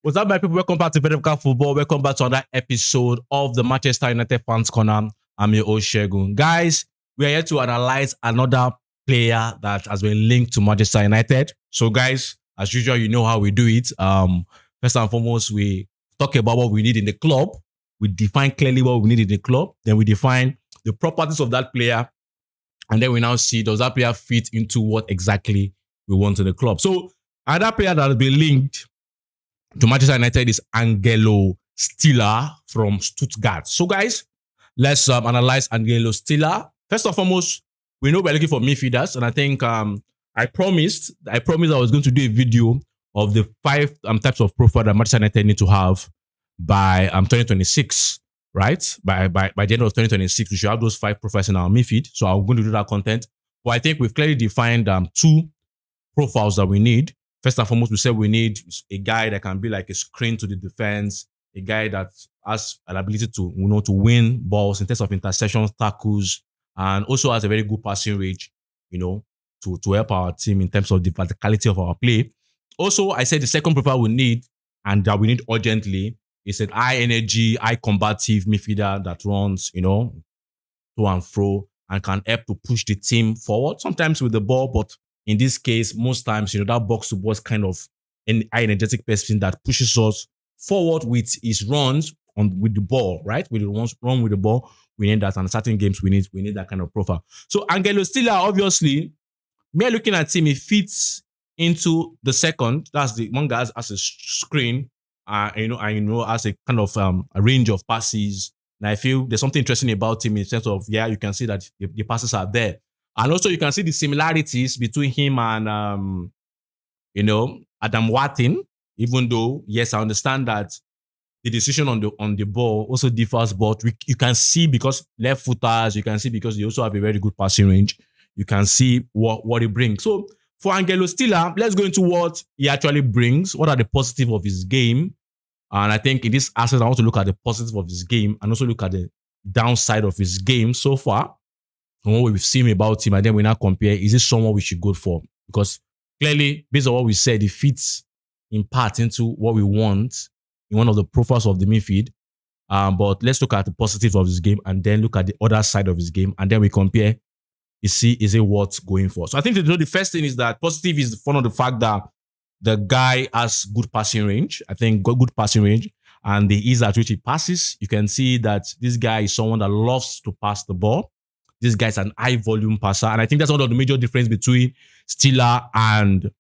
What's up, my people? Welcome back to Vertical Football. Welcome back to another episode of the Manchester United Fans Corner. I'm your host, Shegun. Guys, we are here to analyze another player that has been linked to Manchester United. So, guys, as usual, you know how we do it. First and foremost, we talk about what we need in the club. We define clearly what we need in the club. Then we define the properties of that player. And then we now see, does that player fit into what exactly we want in the club? So, another player that has been linked to Manchester United is Angelo Stiller from Stuttgart. So, guys, let's analyze Angelo Stiller. First and foremost, we know we're looking for midfielders, and I think I promised I was going to do a video of the 5 types of profile that Manchester United need to have by 2026. Right? By the end of 2026, we should have those 5 profiles in our midfield. So I'm going to do that content. But I think we've clearly defined 2 profiles that we need. First and foremost, we said we need a guy that can be like a screen to the defense, a guy that has an ability to, to win balls in terms of interceptions, tackles, and also has a very good passing range, to help our team in terms of the verticality of our play. Also, I said the second profile we need and that we need urgently is an high energy, high combative midfielder that runs, to and fro and can help to push the team forward, sometimes with the ball, but in this case, most times, that box to box kind of an energetic person that pushes us forward with his runs with the ball, right? With the run with the ball, we need that. And in certain games, we need that kind of profile. So Angelo Stiller, obviously, me looking at him, he fits into the second. That's the one guy as a screen, as a kind of a range of passes. And I feel there's something interesting about him in the sense of, you can see that the passes are there. And also you can see the similarities between him and, Adam Watin, even though, yes, I understand that the decision on the ball also differs, but you can see because left footers, you can see because they also have a very good passing range. You can see what it brings. So for Angelo Stiller, let's go into what he actually brings. What are the positives of his game? And I think in this aspect, I want to look at the positive of his game and also look at the downside of his game so far. And what we've seen about him, and then we now compare, is this someone we should go for? Because clearly, based on what we said, it fits in part into what we want in one of the profiles of the midfield. But let's look at the positive of his game and then look at the other side of his game. And then we compare, is it worth going for? So I think the first thing is that positive is one of the fact that the guy has good passing range. I think good passing range. And the ease at which he passes, you can see that this guy is someone that loves to pass the ball. This guy's an high volume passer. And I think that's one of the major difference between Stiller and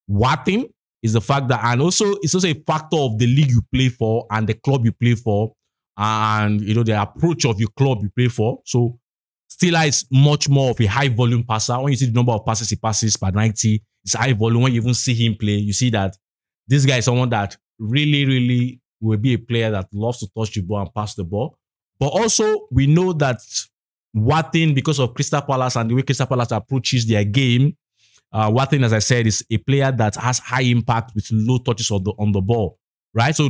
Watin is the fact that, and also it's also a factor of the league you play for and the club you play for and, the approach of your club you play for. So Stiller is much more of a high volume passer. When you see the number of passes he passes per 90, it's high volume. When you even see him play, you see that this guy is someone that really, really will be a player that loves to touch the ball and pass the ball. But also we know that Watin, because of Crystal Palace and the way Crystal Palace approaches their game, Watin, as I said, is a player that has high impact with low touches on the ball, right? So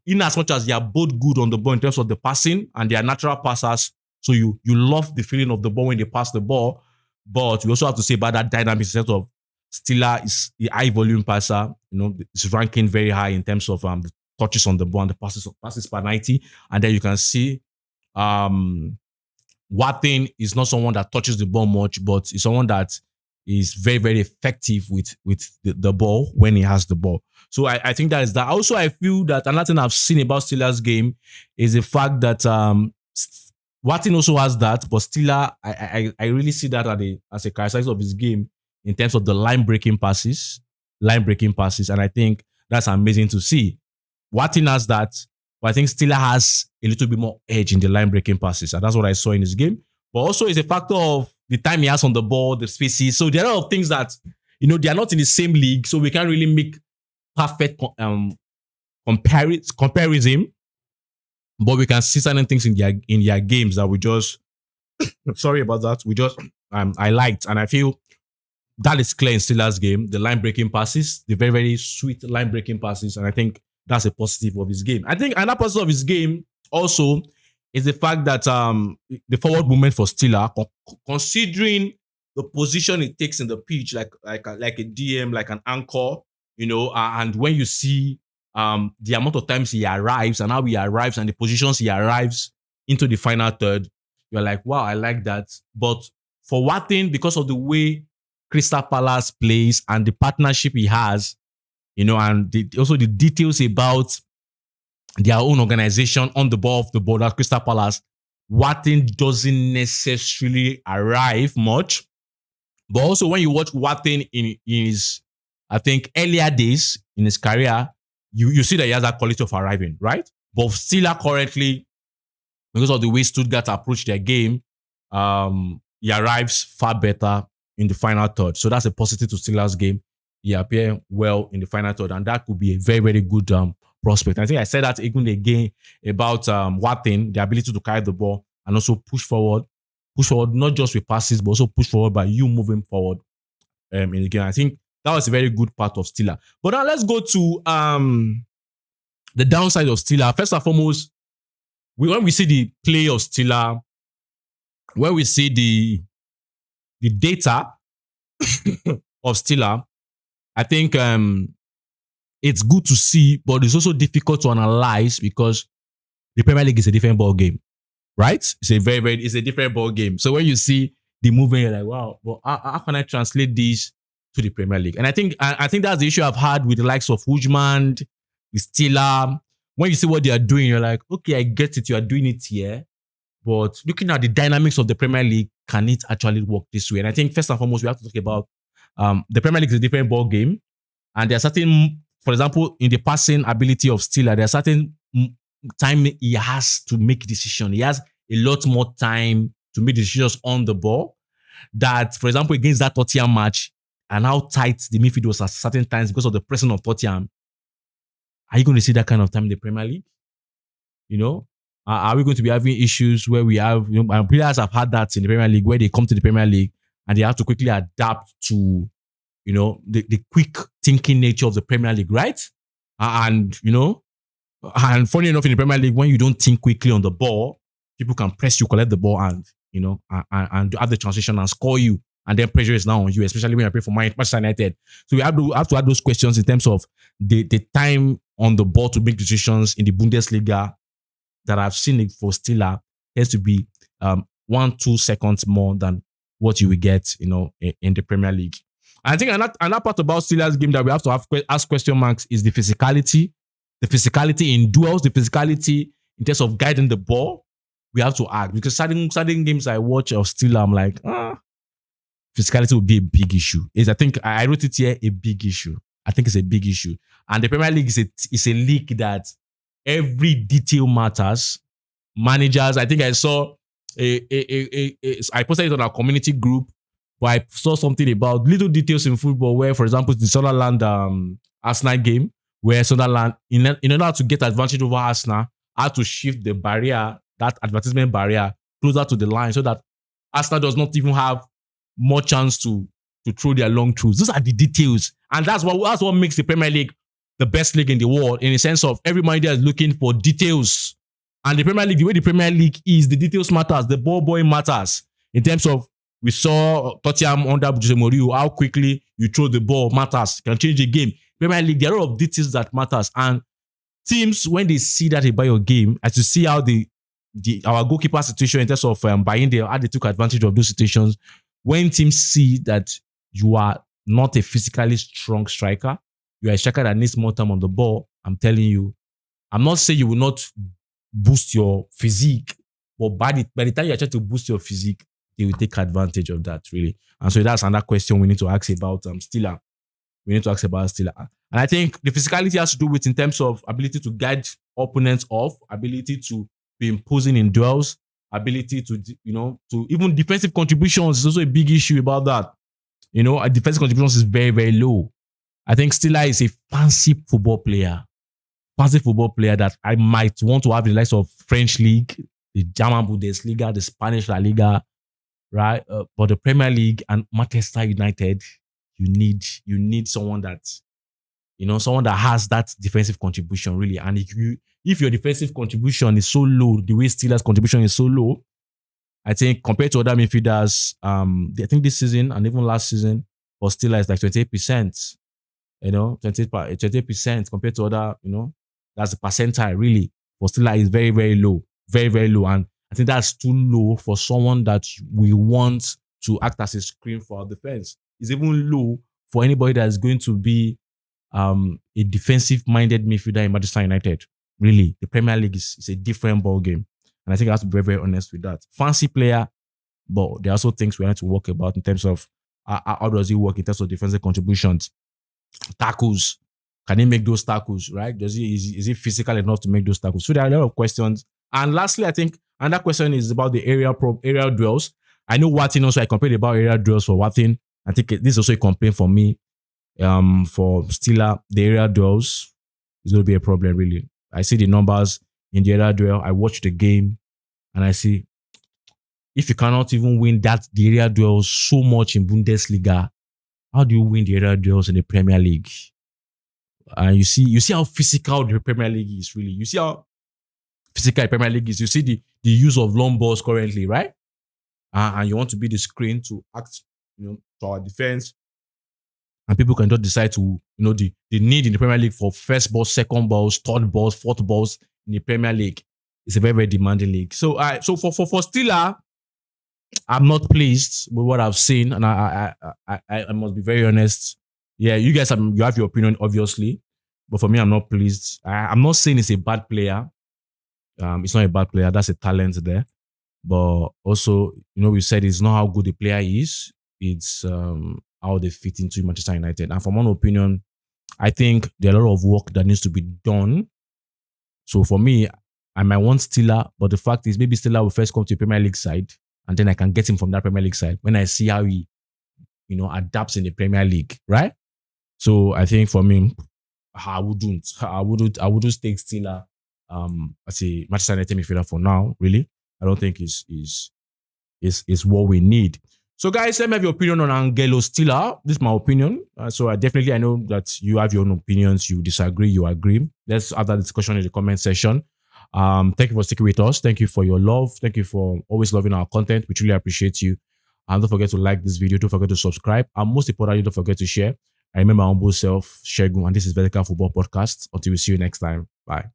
in as much as they are both good on the ball in terms of the passing and they are natural passers, so you love the feeling of the ball when they pass the ball, but you also have to say about that dynamic in terms of Stiller is a high volume passer, it's ranking very high in terms of the touches on the ball and the passes per 90, and then you can see Watin is not someone that touches the ball much, but is someone that is very, very effective with the ball when he has the ball. So I think that is that. Also, I feel that another thing I've seen about Stiller's game is the fact that Watin also has that, but Stiller, I really see that as a characteristic of his game in terms of the line breaking passes, and I think that's amazing to see. Watin has that, but I think Stiller has a little bit more edge in the line breaking passes. And that's what I saw in his game. But also it's a factor of the time he has on the ball, the spaces. So there are a lot of things that, they are not in the same league. So we can't really make perfect comparison. But we can see certain things in their games that we just, sorry about that. We just, I liked. And I feel that is clear in Stiller's game. The line breaking passes, the very, very sweet line breaking passes. And I think that's a positive of his game. I think another positive of his game also is the fact that the forward movement for Stiller, considering the position it takes in the pitch, like a DM, like an anchor, and when you see the amount of times he arrives and how he arrives and the positions he arrives into the final third, you're like, wow, I like that. But for one thing, because of the way Crystal Palace plays and the partnership he has, and also the details about their own organization on the ball of the ball at Crystal Palace, Watkins doesn't necessarily arrive much. But also when you watch Watkins in his, I think, earlier days in his career, you see that he has that quality of arriving, right? But Steeler currently, because of the way Stuttgart approach their game, he arrives far better in the final third. So that's a positive to Steelers' game. He appear well in the final third, and that could be a very, very good prospect. I think I said that even again about Watkins, the ability to carry the ball and also push forward, not just with passes, but also push forward by you moving forward in the game. I think that was a very good part of Steeler. But now let's go to the downside of Steeler. First and foremost, when we see the play of Steeler, when we see the data of Steeler, I think it's good to see, but it's also difficult to analyze because the Premier League is a different ball game, right? It's it's a different ball game. So when you see the movement, you're like, wow, but how can I translate this to the Premier League? And I think that's the issue I've had with the likes of Hujman, the Steeler. When you see what they are doing, you're like, okay, I get it. You are doing it here. But looking at the dynamics of the Premier League, can it actually work this way? And I think first and foremost, we have to talk about the Premier League is a different ball game. And there are certain, for example, in the passing ability of Steeler, there are certain time he has to make decisions. He has a lot more time to make decisions on the ball. That, for example, against that Tottenham match and how tight the midfield was at certain times because of the pressing of Tottenham, are you going to see that kind of time in the Premier League? Are we going to be having issues where we have, players have had that in the Premier League where they come to the Premier League and they have to quickly adapt to, the quick thinking nature of the Premier League, right? And funny enough, in the Premier League, when you don't think quickly on the ball, people can press you, collect the ball, and and have the transition and score you, and then pressure is now on you, especially when you play for Manchester United. So we have to add those questions in terms of the time on the ball to make decisions in the Bundesliga that I've seen it for Steeler has to be 1-2 seconds more than what you will get, in the Premier League. And I think another part about Steelers game that we have to ask question marks is the physicality in duels, the physicality in terms of guiding the ball. We have to act because certain games I watch of Steelers, I'm like, physicality will be a big issue. I think I wrote it here, a big issue. I think it's a big issue. And the Premier League is a league that every detail matters. Managers, I think I saw I posted it on our community group, but I saw something about little details in football where, for example, the Sunderland Arsenal game, where Sunderland, in order to get advantage over Arsenal, had to shift the barrier, that advertisement barrier, closer to the line so that Arsenal does not even have more chance to throw their long throws. Those are the details. And that's what makes the Premier League the best league in the world, in the sense of every manager is looking for details. And the Premier League, the way the Premier League is, the details matters, the ball boy matters. In terms of, we saw Tottenham under Jose Mourinho, how quickly you throw the ball matters, can change the game. Premier League, there are a lot of details that matters. And teams, when they see that about your game, as you see how our goalkeeper situation in terms of buying how they took advantage of those situations, when teams see that you are not a physically strong striker, you are a striker that needs more time on the ball, I'm telling you, I'm not saying you will not boost your physique, but by the time you are trying to boost your physique, they will take advantage of that, really. And so that's another question we need to ask about Steeler. We need to ask about Steeler. And I think the physicality has to do with in terms of ability to guide opponents off, ability to be imposing in duels, ability to, to even defensive contributions is also a big issue about that. Defensive contributions is very, very low. I think Steeler is a fancy football player that I might want to have the likes of French League, the German Bundesliga, the Spanish La Liga, right? But the Premier League and Manchester United, you need someone that, someone that has that defensive contribution, really. And if your defensive contribution is so low, the way Steelers' contribution is so low, I think compared to other midfielders, I think this season and even last season, for Steelers is like 28%. 20% compared to other, that's the percentile really. For Stiller is very, very low. Very, very low. And I think that's too low for someone that we want to act as a screen for our defense. It's even low for anybody that is going to be a defensive-minded midfielder in Manchester United. Really, the Premier League is a different ball game. And I think I have to be very, very honest with that. Fancy player, but there are also things we have to work about in terms of how does he work in terms of defensive contributions, tackles. Can he make those tackles, right? Is he physical enough to make those tackles? So there are a lot of questions. And lastly, I think another question is about the aerial duels. I know Watson also, I complained about aerial duels for Watson. I think this is also a complaint for me. For Stiller, the aerial duels is going to be a problem, really. I see the numbers in the aerial duel. I watch the game and I see if you cannot even win the aerial duels so much in Bundesliga, how do you win the aerial duels in the Premier League? And you see how physical the Premier League is, really. You see how physical the Premier League is. You see the use of long balls currently, right? And you want to be the screen to act, to our defense. And people can just decide to, the need in the Premier League for first balls, second balls, third balls, fourth balls in the Premier League. It's a very, very demanding league. So, for Stiller, I'm not pleased with what I've seen, and I must be very honest. Yeah, you guys you have your opinion, obviously, but for me, I'm not pleased. I'm not saying it's a bad player. It's not a bad player. That's a talent there. But also, we said it's not how good the player is. It's how they fit into Manchester United. And from my opinion, I think there are a lot of work that needs to be done. So for me, I might want Stiller, but the fact is maybe Stiller will first come to the Premier League side, and then I can get him from that Premier League side when I see how he, adapts in the Premier League, right? So I think for me, I wouldn't take Stiller as a Manchester United midfielder for now. Really, I don't think is what we need. So guys, let me have your opinion on Angelo Stiller. This is my opinion. So I know that you have your own opinions. You disagree, you agree. Let's have that discussion in the comment section. Thank you for sticking with us. Thank you for your love. Thank you for always loving our content. We truly appreciate you. And don't forget to like this video. Don't forget to subscribe. And most importantly, don't forget to share. I remember my humble self, Shegun, and this is Vertical Football Podcast. Until we see you next time. Bye.